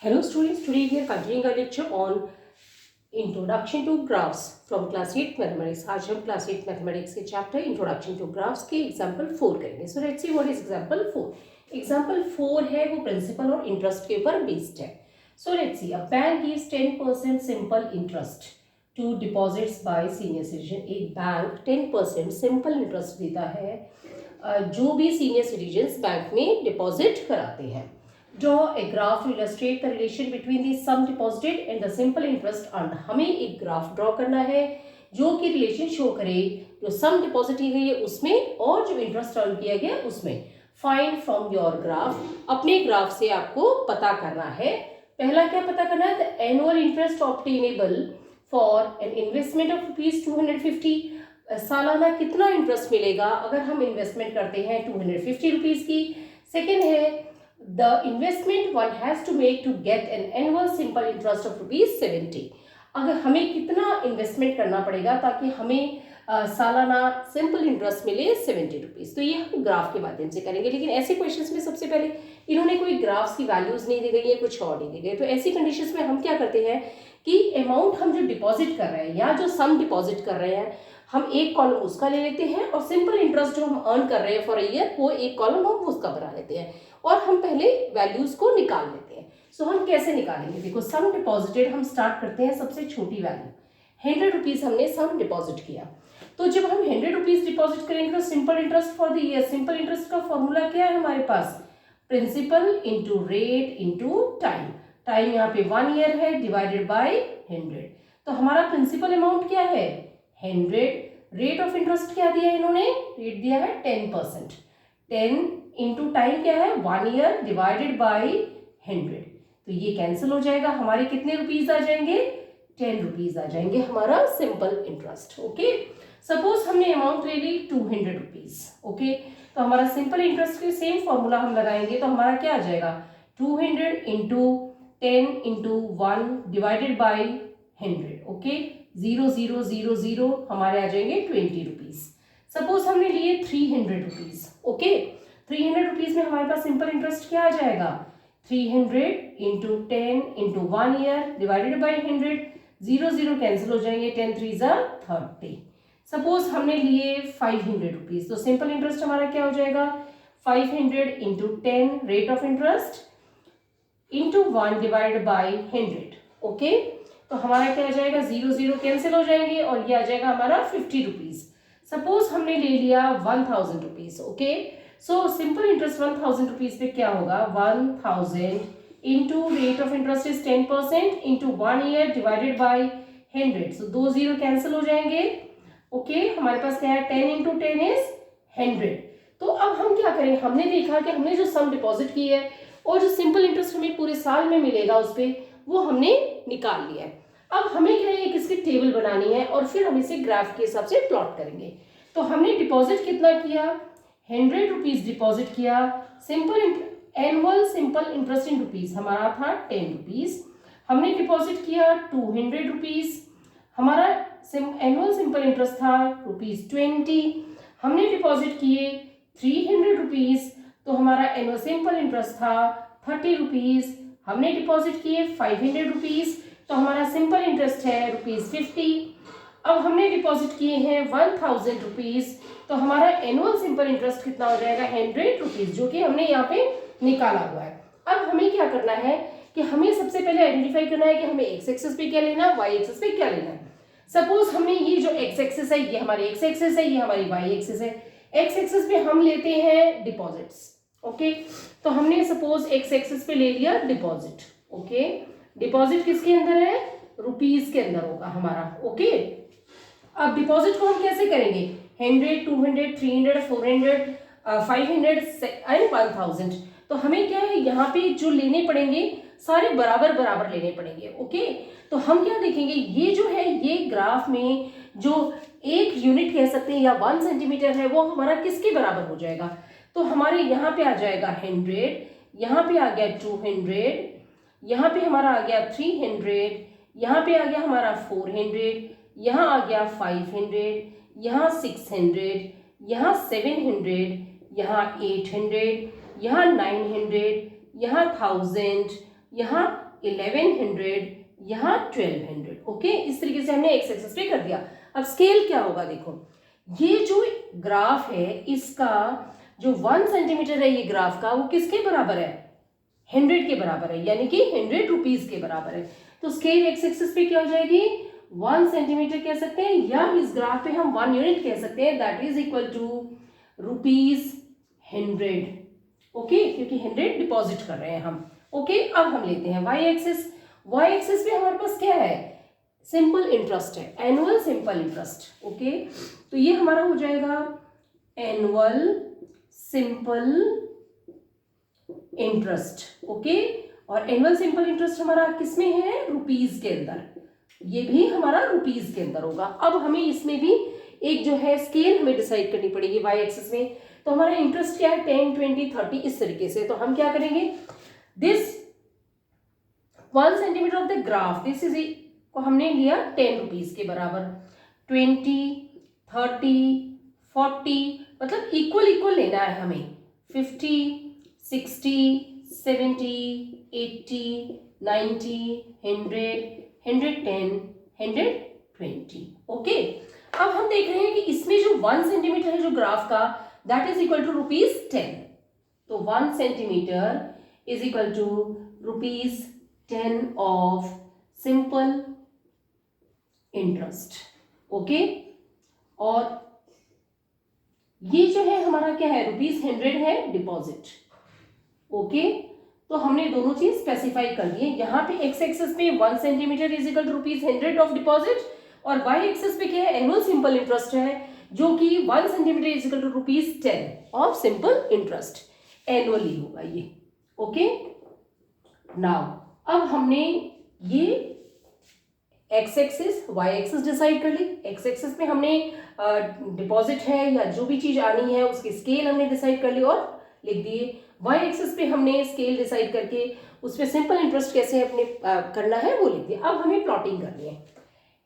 Hello students, today we are continuing our lecture on Introduction to Graphs from Class 8 Mathematics. आज हम Class 8 Mathematics के chapter Introduction to Graphs के example 4 करेंगे. So let's see what is example 4. Example 4 है वो principal और interest के ऊपर बेस्ड है. So let's see, a bank gives 10% simple interest to deposits by senior citizen. एक बैंक 10% सिंपल इंटरेस्ट देता है जो भी सीनियर सिटीजन्स बैंक में डिपॉजिट कराते हैं. Draw a graph to illustrate the relation between the sum deposited and the simple interest earned. हमें एक ग्राफ ड्रॉ करना है जो कि रिलेशन शो करे जो सम डिपॉजिट की गई है उसमें और जो इंटरेस्ट अर्न किया गया उसमें. फाइंड फ्रॉम योर ग्राफ, अपने ग्राफ से आपको पता करना है. पहला क्या पता करना है? The annual interest obtainable for an investment of ₹250. सालाना कितना इंटरेस्ट मिलेगा अगर हम इन्वेस्टमेंट करते हैं ₹250 की. सेकेंड है the investment one has to make to get an annual simple interest of ₹70. अगर हमें कितना इन्वेस्टमेंट करना पड़ेगा ताकि हमें सालाना सिंपल इंटरेस्ट मिले ₹70. तो ये हम ग्राफ के माध्यम से करेंगे. लेकिन ऐसे क्वेश्चंस में सबसे पहले इन्होंने कोई ग्राफ्स की वैल्यूज नहीं दी गई है, कुछ और नहीं दी गई. तो ऐसी कंडीशंस में हम क्या करते हैं कि अमाउंट हम जो डिपॉजिट कर रहे हैं या जो सम डिपॉजिट कर रहे हैं हम एक कॉलम उसका ले लेते हैं और सिंपल इंटरेस्ट जो हम अर्न कर रहे हैं फॉर ईयर वो एक कॉलम हम उसका बना लेते हैं और हम पहले वैल्यूज को निकाल लेते हैं. सो हम कैसे निकालेंगे? देखो, सम डिपॉजिटेड हम स्टार्ट करते हैं सबसे छोटी वैल्यू. ₹100 हमने सम डिपॉजिट किया. तो जब हम ₹100 डिपॉजिट करेंगे तो simple interest for the year, simple interest का फॉर्मूला क्या है हमारे पास? Principal into rate into time. Time यहाँ पे 1 ईयर है डिवाइडेड बाय 100. तो हमारा प्रिंसिपल अमाउंट क्या है? 100. रेट ऑफ इंटरेस्ट क्या दिया है इन्होंने? रेट दिया है 10%. 10 इंटू टाइम क्या है? 1 ईयर डिवाइडेड बाय 100. तो ये कैंसिल हो जाएगा. हमारे कितने रुपीज आ जाएंगे? ₹10 आ जाएंगे हमारा सिंपल इंटरेस्ट. ओके, सपोज हमने अमाउंट ले ली ₹200. ओके, तो हमारा सिंपल इंटरेस्ट के सेम फॉर्मूला हम लगाएंगे तो हमारा क्या आ जाएगा? 200 into 10 into 1 divided by 100. Okay, 0 0 0 0 हमारे आ जाएंगे ₹20. सपोज हमने लिए ₹300. ओके, ₹300 में हमारे पास सिंपल इंटरेस्ट क्या आ जाएगा? 300 into 10 into 1 year divided by 100. 0 0 cancel हो जाएंगे. 10 3 30. सपोज हमने लिए ₹500. तो सिंपल इंटरेस्ट हमारा क्या हो जाएगा? 500 into 10 rate of interest into 1 divided by 100. Okay, तो हमारा क्या आ जाएगा? 0 0 कैंसिल हो जाएंगे और ये आ जाएगा हमारा ₹50. सपोज हमने ले लिया ₹1000. ओके, सो सिंपल इंटरेस्ट ₹1000 पे क्या होगा? 1000 into rate of interest is 10% into 1 year divided by 100. So 2 0 cancel हो जाएंगे. ओके, हमारे पास क्या है? 10 इंटू 10 इज 100. तो अब हम क्या करें? हमने देखा कि हमने जो सम डिपॉजिट की है और जो सिंपल इंटरेस्ट हमें पूरे साल में मिलेगा उस पर वो हमने निकाल लिया है. अब हमें क्या है? एक इसकी टेबल बनानी है और फिर हम इसे ग्राफ के हिसाब से प्लॉट करेंगे. तो हमने डिपॉजिट कितना किया? ₹100 डिपॉजिट किया. Simple annual simple interest in rupees हमारा था ₹10. हमने डिपॉजिट किया ₹200. हमारा एनुअल सिंपल इंटरेस्ट था ₹20. हमने डिपॉजिट किए ₹300. तो हमारा एनुअल सिंपल इंटरेस्ट था ₹30. हमने डिपॉजिट किए ₹500. तो हमारा सिंपल इंटरेस्ट है ₹50. अब हमने डिपॉजिट किए हैं ₹1000. तो हमारा एनुअल सिंपल इंटरेस्ट कितना हो जाएगा? ₹100 जो कि हमने यहाँ पे निकाला हुआ है. अब हमें क्या करना है कि हमें सबसे पहले आइडेंटिफाई करना है कि हमें एक्स एक्सिस पे क्या लेना है, वाई एक्सिस पे क्या लेना है. सपोज हमने ये जो एक्स एक्सिस है ये हमारी एक्स एक्सिस है, ये हमारी वाई एक्सिस है. एक्स एक्सिस पे हम लेते हैं डिपॉजिट्स. ओके, तो हमने सपोज एक्स एक्सिस पे ले लिया डिपॉजिट. ओके, डिपॉजिट किसके अंदर है? रुपीज के अंदर होगा हमारा. ओके, अब डिपॉजिट को हम कैसे करेंगे? 100 200 300 400 500 एंड 1000. तो हमें क्या है यहाँ पे जो लेने पड़ेंगे सारे बराबर बराबर लेने पड़ेंगे. ओके, तो हम क्या देखेंगे? ये जो है ये ग्राफ में जो 1 यूनिट कह सकते हैं या 1 सेंटीमीटर है वो हमारा किसके बराबर हो जाएगा? तो हमारे यहाँ पे आ जाएगा 100, यहाँ पे आ गया 200, यहाँ पे हमारा आ गया 300, यहाँ पे आ गया हमारा 400, यहाँ आ गया 500, यहाँ 600, यहाँ 700, यहाँ 800, यहाँ 900, यहाँ 1000, यहाँ 1100, यहाँ 1200। ओके, इस तरीके से हमने एक्स एक्सिस पे कर दिया। अब स्केल क्या होगा, देखो ये जो ग्राफ है इसका जो 1 सेंटीमीटर है ये ग्राफ का, वो किसके बराबर है, 100 के बराबर है, यानी कि 100 रुपीज के बराबर है। तो स्केल एक्स एक्सिस पे क्या हो जाएगी, 1 सेंटीमीटर कह सकते हैं, या इस ग्राफ पे हम 1 यूनिट कह सकते हैं, that is equal to ₹100। Okay, क्योंकि 100 डिपॉजिट कर रहे हैं हम। ओके, अब हम लेते हैं वाई एक्सिस। वाई एक्सिस पे हमारे पास क्या है, सिंपल इंटरेस्ट है, एनुअल सिंपल इंटरेस्ट। ओके, तो ये हमारा हो जाएगा एनुअल सिंपल इंटरेस्ट। ओके, और एनुअल सिंपल इंटरेस्ट हमारा किसमें है, रुपीज के अंदर, ये भी हमारा रुपीज के अंदर होगा। अब हमें इसमें भी एक जो है स्केल हमें डिसाइड करनी पड़ेगी वाई एक्सिस में। तो हमारा इंटरेस्ट क्या है, 10, 20, 30 इस तरीके से। तो हम क्या करेंगे, this 1 centimetre of the graph, this is को हमने लिया 10 रुपीज के बराबर, 20, 30, 40, मतलब इक्वल इक्वल लेना है हमें, 50, 60, 70, 80, 90, 100, 110, 120। ओके, अब हम देख रहे हैं कि इसमें जो 1 सेंटीमीटर है जो ग्राफ का, दैट इज इक्वल टू ₹10। तो 1 centimetre is equal to ₹10 of simple interest. Okay, और ये जो है हमारा क्या है, ₹100 है डिपॉजिट। ओके, तो हमने दोनों चीज स्पेसिफाई कर लिए। यहाँ पे एक्स एक्सिस पे 1 centimetre is equal to ₹100 of deposit, और वाई एक्सिस पे क्या है, एनुअल सिंपल इंटरेस्ट है, जो कि 1 centimetre is equal to ₹10 of simple interest, annually होगा ये। ओके, नाउ अब हमने ये x axis y axis decide कर ली। एक्स एक्सिस पे हमने डिपॉजिट है या जो भी चीज आनी है उसकी स्केल हमने डिसाइड कर ली और लिख दिए। वाई एक्सिस पे हमने स्केल डिसाइड करके उस पर सिंपल इंटरेस्ट कैसे अपने करना है वो लिख दिया। अब हमें प्लॉटिंग करनी है।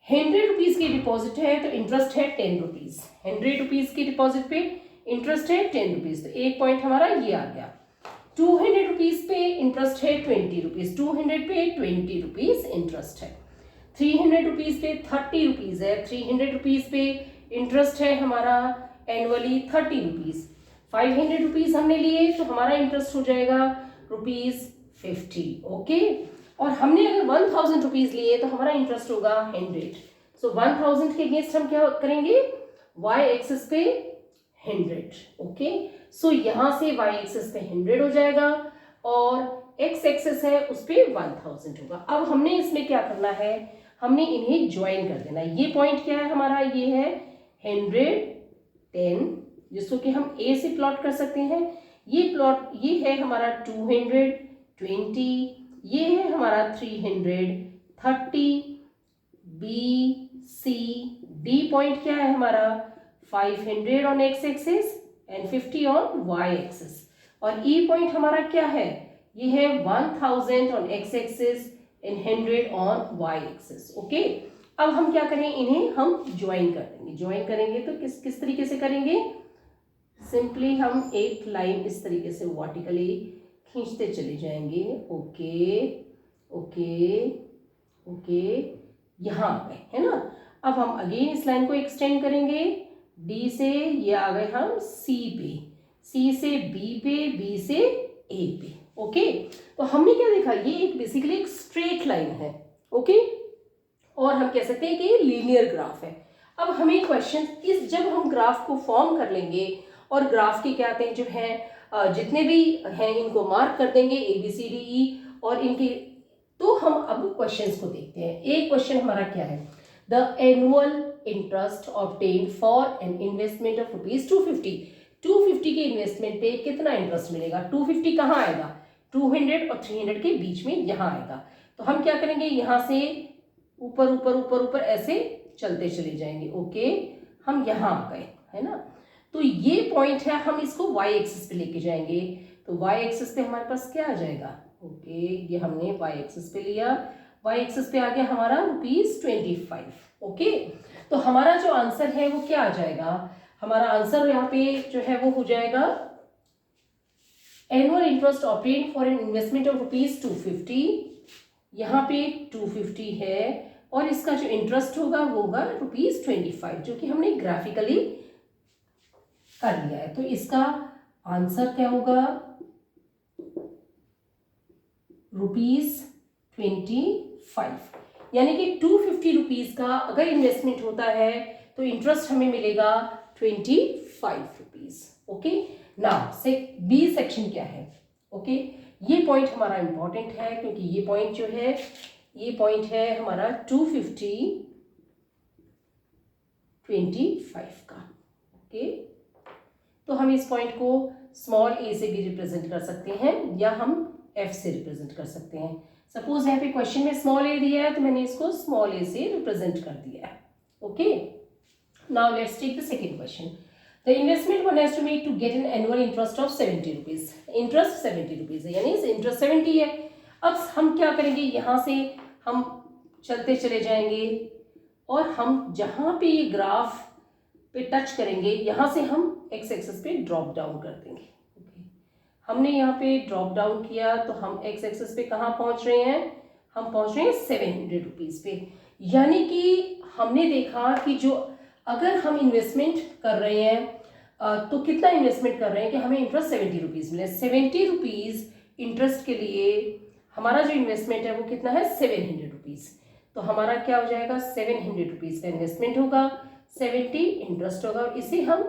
100 रुपीज की डिपॉजिट है तो इंटरेस्ट है 10 रुपीज। 100 रुपीज की डिपॉजिट पे इंटरेस्ट है 10 रुपीज, तो एक पॉइंट हमारा ये आ गया। 200 रुपीज पे इंटरेस्ट है 20 रुपीज, 200 पे 20 रुपीज इंटरेस्ट है। 300 रुपीज पे 30 रुपीज है, 300 रुपीज पे इंटरेस्ट है हमारा एनुअली 30 रुपीज। 500 रुपीज हमने लिए तो हमारा इंटरेस्ट हो जाएगा ₹50। ओके, और हमने अगर 1000 रुपीज लिए तो हमारा इंटरेस्ट होगा 100। सो 1000 के अगेंस्ट हम क्या करेंगे, वाई एक्सिस पे 100। ओके, सो यहां से वाई एक्सिस पे 100 हो जाएगा और एक्स एक्सिस है उस पे 1000 होगा। अब हमने इसमें क्या करना है, हमने इन्हें ज्वाइन कर देना। ये पॉइंट क्या है हमारा, ये है 110, जिसको कि हम ए से प्लॉट कर सकते हैं। ये है हमारा 220, ये है हमारा 330, बी सी डी पॉइंट क्या है हमारा 500 on x axis and 50 on y axis, और ई पॉइंट हमारा क्या है, ये है 1000 on x axis and 100 on y axis. Okay, अब हम क्या करें, इन्हें हम ज्वाइन कर देंगे। ज्वाइन करेंगे तो किस तरीके से करेंगे, सिंपली हम एक लाइन इस तरीके से वर्टिकली खींचते चले जाएंगे। ओके ओके ओके, यहाँ आ गए है ना। अब हम अगेन इस लाइन को एक्सटेंड करेंगे, डी से ये आ गए हम सी पे, सी से बी पे, बी से ए पे। ओके, तो हमने क्या देखा, ये एक बेसिकली एक स्ट्रेट लाइन है। ओके, और हम कह सकते हैं कि ये लीनियर ग्राफ है। अब हमें क्वेश्चन इस जब हम ग्राफ को फॉर्म कर लेंगे और ग्राफ के क्या आते हैं जो है जितने भी हैं इनको मार्क कर देंगे A B C D E, और इनके तो हम अब क्वेश्चंस को देखते हैं। एक क्वेश्चन हमारा क्या है, the annual interest obtained for an investment of ₹250। 250 के इन्वेस्टमेंट पे कितना इंटरेस्ट मिलेगा, 250 कहाँ आएगा, 200 और 300 के बीच में यहाँ आएगा। तो हम क्या करेंगे, यहाँ से ऊपर ऊपर ऊपर ऊपर ऐसे चलते चले जाएंगे। ओके, हम यहाँ आ गए है ना। तो ये पॉइंट है, हम इसको वाई एक्सिस पे लेके जाएंगे। तो वाई एक्सिस पे हमारे पास क्या आ जाएगा, ओके, ये हमने वाई एक्सिस पे लिया, वाई एक्सिस पे आ गया हमारा ₹25। ओके, तो हमारा जो आंसर है वो क्या आ जाएगा, हमारा आंसर यहाँ पे जो है वो हो जाएगा annual interest obtained for an investment of ₹250, यहाँ पे 250 है और इसका जो इंटरेस्ट होगा वो होगा ₹25, जो कि हमने ग्राफिकली कर लिया है। तो इसका आंसर क्या होगा? ₹25, यानी कि 250 रुपीज़ का अगर इन्वेस्टमेंट होता है तो इंटरेस्ट हमें मिलेगा ₹25। ओके, नाउ से बी सेक्शन क्या है? ओके, ये पॉइंट हमारा इंपॉर्टेंट है क्योंकि ये पॉइंट जो है ये पॉइंट है हमारा 250-25 का। ओके, तो हम इस पॉइंट को स्मॉल ए से भी रिप्रेजेंट कर सकते हैं या हम एफ से रिप्रेजेंट कर सकते हैं। सपोज यहाँ पे क्वेश्चन में स्मॉल ए दिया है तो मैंने इसको स्मॉल ए से रिप्रेजेंट कर दिया है। Okay, now let's take the second question. The investment one has to make to get an annual interest of ₹70। Interest ₹70 है, यानी इंटरेस्ट 70 है। अब हम क्या करेंगे, यहाँ से हम चलते चले जाएंगे और हम जहाँ पे ये ग्राफ पे टच करेंगे यहाँ से हम एक्स एक्सिस पे ड्रॉप डाउन कर देंगे। ओके, हमने यहाँ पे ड्रॉप डाउन किया तो हम एक्स एक्सिस पे कहाँ पहुँच रहे हैं? हम पहुँच रहे हैं ₹700 पे। यानी कि हमने देखा कि जो अगर हम इन्वेस्टमेंट कर रहे हैं तो कितना इन्वेस्टमेंट कर रहे हैं कि हमें इंटरेस्ट ₹70 मिले। ₹70 इंटरेस्ट के लिए हमारा जो इन्वेस्टमेंट है वो कितना है? ₹700। तो हमारा क्या हो जाएगा? ₹700 का इन्वेस्टमेंट होगा, 70 इंटरेस्ट होगा। इसे हम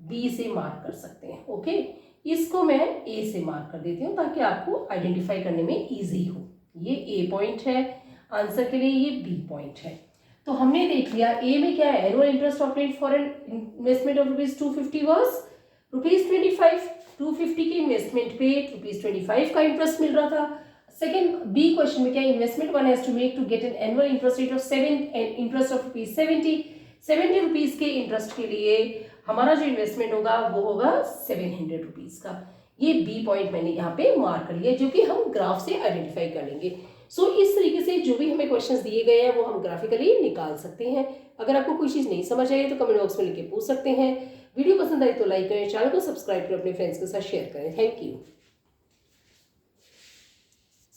बी से मार्क कर सकते हैं। ओके, इसको मैं ए से मार्क कर देती हूँ ताकि आपको आइडेंटिफाई करने में ईजी हो। ये ए पॉइंट है आंसर के लिए, ये बी पॉइंट है। तो हमने देख लिया ए में क्या है, annual interest obtained for an investment of ₹250 was ₹25। 250 के इन्वेस्टमेंट पे ₹25 का इंटरेस्ट मिल रहा था। सेकेंड बी क्वेश्चन में क्या, investment one has to make to get an annual interest rate of interest of ₹70। ₹70 के इंटरेस्ट के लिए हमारा जो इन्वेस्टमेंट होगा वो होगा ₹700 का। ये बी पॉइंट मैंने यहाँ पे मार्क कर लिया, जो कि हम ग्राफ से आइडेंटिफाई कर लेंगे। सो इस तरीके से जो भी हमें क्वेश्चंस दिए गए हैं वो हम ग्राफिकली निकाल सकते हैं। अगर आपको कोई चीज़ नहीं समझ आई तो कमेंट बॉक्स में लिख के पूछ सकते हैं। वीडियो पसंद आई तो लाइक करें, चैनल को सब्सक्राइब करें, अपने फ्रेंड्स के साथ शेयर करें। Thank you.